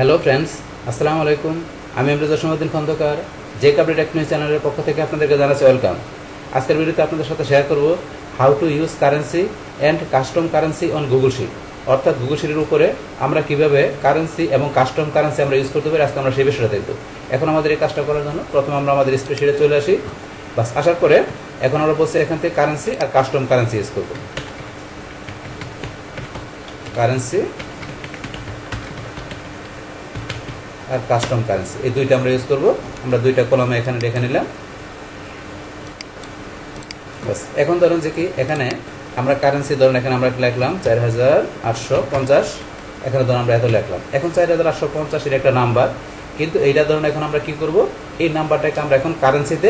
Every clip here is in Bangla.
হ্যালো ফ্রেন্ডস, আসসালামু আলাইকুম। আমি আমরাজ সমুদ্দিন খন্দকার, যে কাবলি টেকনিক চ্যানেলের পক্ষ থেকে আপনাদেরকে জানাচ্ছি ওয়েলকাম। আজকের ভিডিওতে আপনাদের সাথে শেয়ার করব how to use currency and custom currency on Google Sheet. অর্থাৎ গুগল শিটের উপরে আমরা কিভাবে কারেন্সি এবং কাস্টম কারেন্সি আমরা ইউজ করতে পারি, আজকে আমরা সেই বিষয়টা দেখব। এখন আমাদের এই কাজটা করার জন্য প্রথমে আমরা আমাদের স্প্রেডশিটে চলে আসি। বাস আসার পরে এখন আমরা বলছি এখান থেকে কারেন্সি আর কাস্টম কারেন্সি ইউজ করব। কারেন্সি আর কাস্টম কারেন্সি এই দুইটা আমরা ইউজ করব। আমরা দুইটা কলামে এখানে রেখে নিলাম। বাস এখন ধরুন যে কি এখানে আমরা কারেন্সি ধরুন এখানে আমরা লিখলাম 4850। এখানে ধরুন আমরা এত লিখলাম। এখন 4850 এর একটা নাম্বার, কিন্তু এইটা ধরুন এখন আমরা কি করব, এই নাম্বারটাকে আমরা এখন কারেন্সিতে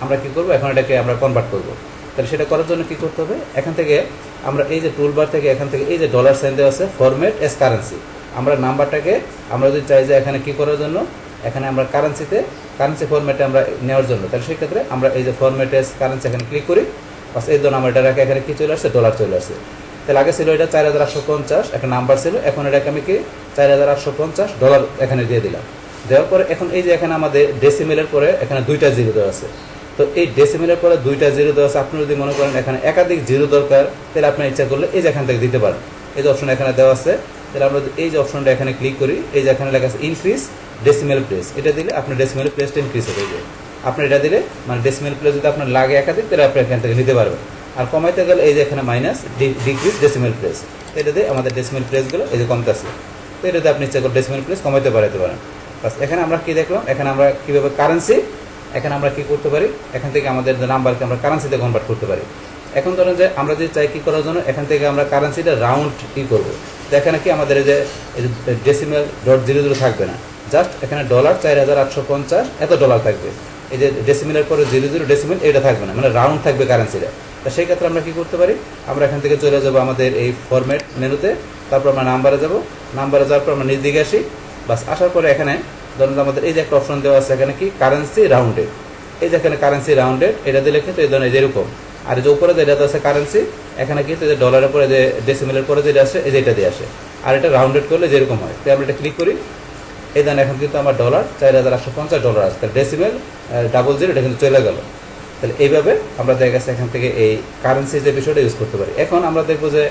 আমরা কি করব, এখন এটাকে আমরা কনভার্ট করব। তাহলে সেটা করার জন্য কি করতে হবে, এখান থেকে আমরা এই যে টুলবার থেকে এখান থেকে এই যে ডলার সাইন দেওয়া আছে ফরম্যাট এস কারেন্সি, আমরা নাম্বারটাকে আমরা যদি চাই যে এখানে কি করার জন্য, এখানে আমরা কারেন্সি ফরম্যাটে আমরা নেওয়ার জন্য, তাহলে সেই ক্ষেত্রে আমরা এই যে ফরম্যাট এস কারেন্সি এখানে ক্লিক করি। বাস এই ধরুন আমরা এটা রাখে এখানে কি চলে আসছে, ডলার চলে আসছে। তাহলে আগে ছিল এটা 4850 একটা নাম্বার ছিল, এখন এটাকে আমি কি 4850 ডলার এখানে দিয়ে দিলাম। দেওয়ার পরে এখন এই যে এখানে আমাদের ডেসিমেলের পরে এখানে দুইটা জিরো দেওয়া আছে। তো এই ডেসিমেলের পরে দুইটা জিরো দেওয়া আছে। আপনি যদি মনে করেন এখানে একাধিক জিরো দরকার, তাহলে আপনি ইচ্ছা করলে এই যে এখান থেকে দিতে পারেন। এই যে অপশন এখানে দেওয়া আছে, তাহলে আমরা এই যে অপশনটা এখানে ক্লিক করি, এই যে এখানে লেখা আছে ইনক্রিজ ডেসিমেল প্লেস, এটা দিলে আপনার ডেসিমেল প্লেসটা ইনক্রিজ হয়ে যাবে। আপনি এটা দিলে মানে ডেসিমেল প্লেস যদি আপনার লাগে একাধিক, তাহলে আপনি এখান থেকে নিতে পারবেন। আর কমাইতে গেলে এই যে এখানে মাইনাস ডিক্রিজ ডেসিমেল প্লেস, এটা দিয়ে আমাদের ডেসিমেল প্লেসগুলো এই যে কমতেছে। তো এটাতে আপনি ইচ্ছা করে ডেসিমেল প্লেস কমাইতে পারাতে পারেন। বাস এখানে আমরা কি দেখলাম, এখানে আমরা কীভাবে কারেন্সি এখানে আমরা কি করতে পারি, এখান থেকে আমাদের নাম্বারকে আমরা কারেন্সিতে কনভার্ট করতে পারি। এখন ধরেন যে আমরা যদি চাই কি করার জন্য, এখান থেকে আমরা কারেন্সিটা রাউন্ড কি করবো, তো এখানে কি আমাদের এই যে ডেসিমেল .00 থাকবে না, জাস্ট এখানে ডলার 4850 এত ডলার থাকবে। এই যে ডেসিমেলের পরে 00 ডেসিমেল এটা থাকবে না, মানে রাউন্ড থাকবে কারেন্সিটা। তো সেই ক্ষেত্রে আমরা কি করতে পারি, আমরা এখান থেকে চলে যাবো আমাদের এই ফরম্যাট মেনুতে, তারপর আমরা নাম্বারে যাব, নাম্বারে যাওয়ার পর আমরা নিচ দিকে আসি। বাস আসার পরে এখানে ধরুন আমাদের এই যে একটা অপশন দেওয়া আছে এখানে কি কারেন্সি রাউন্ডেড, এই যে এখানে কারেন্সি রাউন্ডেড এটা দিলে কিন্তু এই ধরনের যেরকম, আর যে উপরে যেটা আছে কারেন্সি এখানে কিন্তু যে ডলারের পরে যে ডেসিমেলের পরে যেটা আসে এই যেটা দিয়ে আসে, আর এটা রাউন্ডেড করলে যেরকম হয়। তাই আমরা এটা ক্লিক করি, এই দেন এখন কিন্তু আমার ডলার 4850 ডলার আছে, তাহলে ডেসিমেল 00 এটা কিন্তু চলে গেল। তাহলে এইভাবে আমরা দেখা গেছে এখান থেকে এই কারেন্সির যে বিষয়টা ইউজ করতে পারি। এখন আমরা দেখবো যে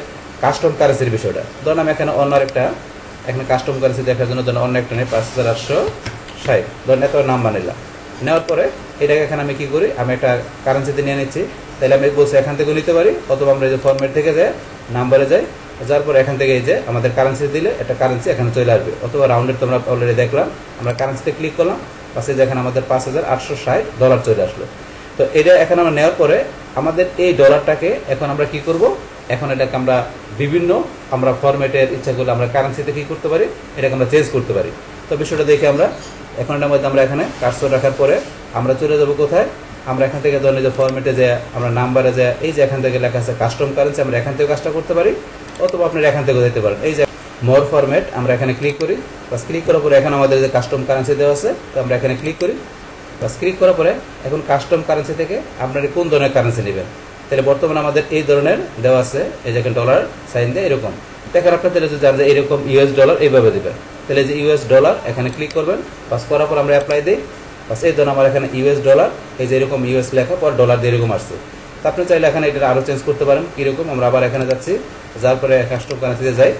কাস্টম কারেন্সির বিষয়টা। ধরুন আমি এখানে অন্য একটা এখানে কাস্টম কারেন্সি দেখার জন্য ধরুন অন্য একটা নেই 5860, ধরুন এত নাম্বার নিলাম। নেওয়ার পরে এটাকে এখানে আমি কি করি, আমি একটা কারেন্সিতে নিয়ে নিচ্ছি। তাহলে আমি বলছি এখান থেকেও নিতে পারি, অথবা আমরা এই যে ফরম্যাট থেকে যাই নাম্বারে যাই, যার পরে এখান থেকে এই যে আমাদের কারেন্সি দিলে একটা কারেন্সি এখানে চলে আসবে, অথবা রাউন্ডেড তোমরা অলরেডি দেখলাম। আমরা কারেন্সিতে ক্লিক করলাম, পাশে যে এখানে আমাদের 5860 ডলার চলে আসলো। তো এটা এখন আমরা নেওয়ার পরে আমাদের এই ডলারটাকে এখন আমরা কি করব, এখন এটাকে আমরা বিভিন্ন আমরা ফরম্যাটের ইচ্ছা করলে আমরা কারেন্সিতে কি করতে পারি, এটাকে আমরা চেঞ্জ করতে পারি। তো বিষয়টা দেখে আমরা এখন এটার মধ্যে আমরা এখানে কার্সর রাখার পরে আমরা চলে যাব কোথায়, আমরা এখান থেকে ধরুন যে ফরম্যাটে যে আমরা নাম্বারে যে এই যে এখান থেকে লেখা আছে কাস্টম কারেন্সি, আমরা এখান থেকে কাজটা করতে পারি, অথবা আপনারা এখান থেকে যেতে পারেন। এই যে মোর ফরম্যাট আমরা এখানে ক্লিক করি। বাস ক্লিক করার পরে এখন আমাদের যে কাস্টম কারেন্সি দেওয়া আছে, তো আমরা এখানে ক্লিক করি। বাস ক্লিক করার পরে এখন কাস্টম কারেন্সি থেকে আপনারা কোন ধরনের কারেন্সি নেবেন, তাহলে বর্তমানে আমাদের এই ধরনের দেওয়া আছে, এই যে ডলার সাইন দিয়ে এরকম। দেখেন আপনার তাহলে যদি জানেন যে এরকম ইউএস ডলার এইভাবে দেবেন, তাহলে যে ইউএস ডলার এখানে ক্লিক করবেন। বাস করার পর আমরা অ্যাপ্লাই দিই। বাস এই ধরুন আমার এখানে ইউএস ডলার, এই যে এরকম ইউএস লেখা পর ডলার দিয়ে এরকম আসছে। তো আপনি চাইলে এখানে এটা আরও চেঞ্জ করতে পারেন কীরকম। আমরা আবার এখানে যাচ্ছি, যার পরে কাস্টম কারেন্সিতে যাই,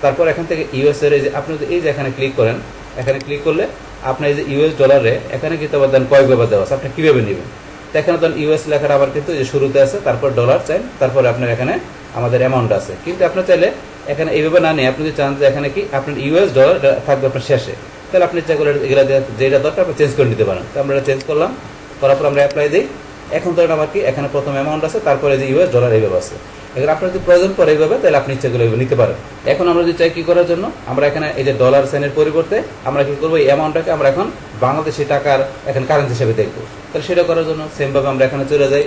তারপর এখান থেকে ইউএস এর এই যে আপনি এই যে এখানে ক্লিক করেন, এখানে ক্লিক করলে আপনার এই যে ইউএস ডলারে এখানে কিন্তু আবার দেন কয়েকভাবে দেওয়া আছে, আপনি কীভাবে নেবেন। তো এখানে ধরুন ইউএস লেখার আবার কিন্তু যে শুরুতে আছে, তারপর ডলার চাইন, তারপরে আপনার এখানে আমাদের অ্যামাউন্ট আছে। কিন্তু আপনি চাইলে এখানে এইভাবে না নিয়ে আপনি যদি চান যে এখানে কি আপনার ইউএস ডলার থাকবে আপনার শেষে, তাহলে আপনি ইচ্ছা করে এগুলো যেটা দরকার আপনি চেঞ্জ করে নিতে পারেন। তো আমরা এটা চেঞ্জ করলাম, করার পর আমরা অ্যাপ্লাই দিই। এখন ধরেন আমার কি এখানে প্রথম অ্যামাউন্ট আছে, তারপরে যে ইউএস ডলার এইভাবে আছে। এবার আপনার যদি প্রয়োজন পড়ে এইভাবে, তাহলে আপনি ইচ্ছা করে নিতে পারেন। এখন আমরা যদি চাই কি করার জন্য, আমরা এখানে এই যে ডলার সাইনের পরিবর্তে আমরা কি করবো, এই অ্যামাউন্টটাকে আমরা এখন বাংলাদেশি টাকার এখন কারেন্সি হিসেবে দেখবো। তাহলে সেটা করার জন্য সেমভাবে আমরা এখানে চলে যাই,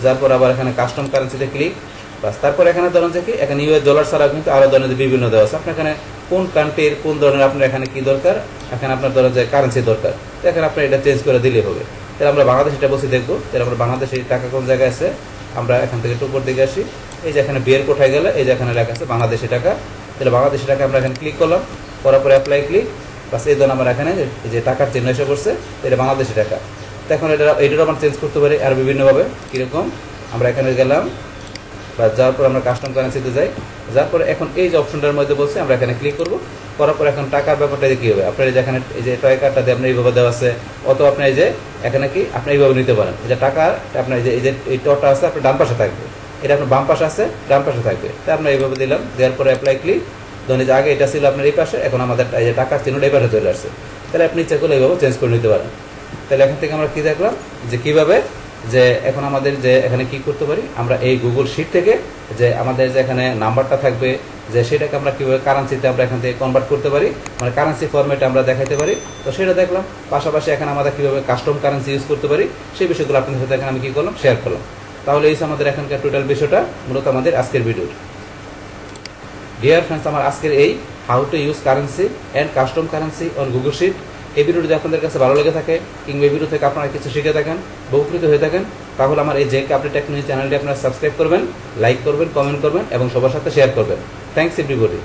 যার পর আবার এখানে কাস্টম কারেন্সিতে ক্লিক। বাস তারপর এখানে ধরেন যে কি এখানে ইউএস ডলার ছাড়া কিন্তু আরও ধরনের বিভিন্ন দেওয়া আছে। আপনার এখানে কোন কান্ট্রির কোন ধরনের আপনার এখানে কি দরকার, এখানে আপনার ধরেন যে কারেন্সি দরকার, তো এখানে আপনার এটা চেঞ্জ করে দিলেই হবে। তাহলে আমরা বাংলাদেশ এটা বসে দেখবো, তাহলে আমরা বাংলাদেশের টাকা কোন জায়গায় আছে, আমরা এখান থেকে উপর দিকে আসি, এই যে এখানে বিয়ের কোঠায় গেলে এই যে এখানে লেখা আছে বাংলাদেশি টাকা, তাহলে বাংলাদেশি টাকা আমরা এখানে ক্লিক করলাম, করার পরে অ্যাপ্লাই ক্লিক। বাস এই ধরুন আমার এখানে যে টাকার চিহ্ন এসে করছে, এটা বাংলাদেশি টাকা। তো এখন এটারও আমরা চেঞ্জ করতে পারি আর বিভিন্নভাবে। কীরকম, আমরা এখানে গেলাম বা যাওয়ার পর আমরা কাস্টম কারেন্সিতে যাই, যার পরে এখন এই যে অপশনটার মধ্যে বলছে আমরা এখানে ক্লিক করবো। করার পর এখন টাকার ব্যাপারটা কী হবে, আপনার এই যে এখানে এই যে টয় কার্ডটা দিয়ে আপনার এইভাবে দেওয়া আছে, অথবা আপনি এই যে এখানে কি আপনি এইভাবে নিতে পারেন। এই যে টাকা আপনার এই যে এই টটা আছে আপনার ডান পাশে থাকবে, এটা আপনার বাম পাশে আছে ডান পাশে থাকবে। তাই আমরা এইভাবে দিলাম, দেওয়ার পরে অ্যাপ্লাই ক্লিক। ধরুন যে আগে এটা ছিল আপনার এই পাশে, এখন আমাদের এই যে টাকার চিহ্নটা এই পাশে চলে আসছে। তাহলে আপনি ইচ্ছা করলে এইভাবে চেঞ্জ করে নিতে পারেন। তাহলে এখান থেকে আমরা কী দেখলাম যে কীভাবে যে এখন আমাদের যে এখানে কি করতে পারি, আমরা এই গুগল শিট থেকে যে আমাদের যে এখানে নাম্বারটা থাকবে যে সেটাকে আমরা কীভাবে কারেন্সিতে আমরা এখান থেকে কনভার্ট করতে পারি, মানে কারেন্সি ফরম্যাটে আমরা দেখাতে পারি। তো সেটা দেখলাম। পাশাপাশি এখানে আমরা কীভাবে কাস্টম কারেন্সি ইউজ করতে পারি সেই বিষয়গুলো আপনাদের সাথে এখানে আমি কী করলাম, শেয়ার করলাম। তাহলে এই আমাদের এখানকার টোটাল বিষয়টা মূলত আমাদের আজকের ভিডিও। ডিয়ার ফ্রেন্ডস, আমার আজকের এই how to use currency and custom currency on Google Sheet, এই ভিডিওটি যদি আপনাদের কাছে ভালো লেগে থাকে কিংবা এই ভিডিও থেকে আপনারা কিছু শিখে থাকেন বা উপকৃত হয়ে থাকেন, তাহলে আমার এই জেকে আপডেট টেকনোলজি চ্যানেলটি আপনারা সাবস্ক্রাইব করবেন, লাইক করবেন, কমেন্ট করবেন এবং সবার সাথে শেয়ার করবেন। Thanks everybody.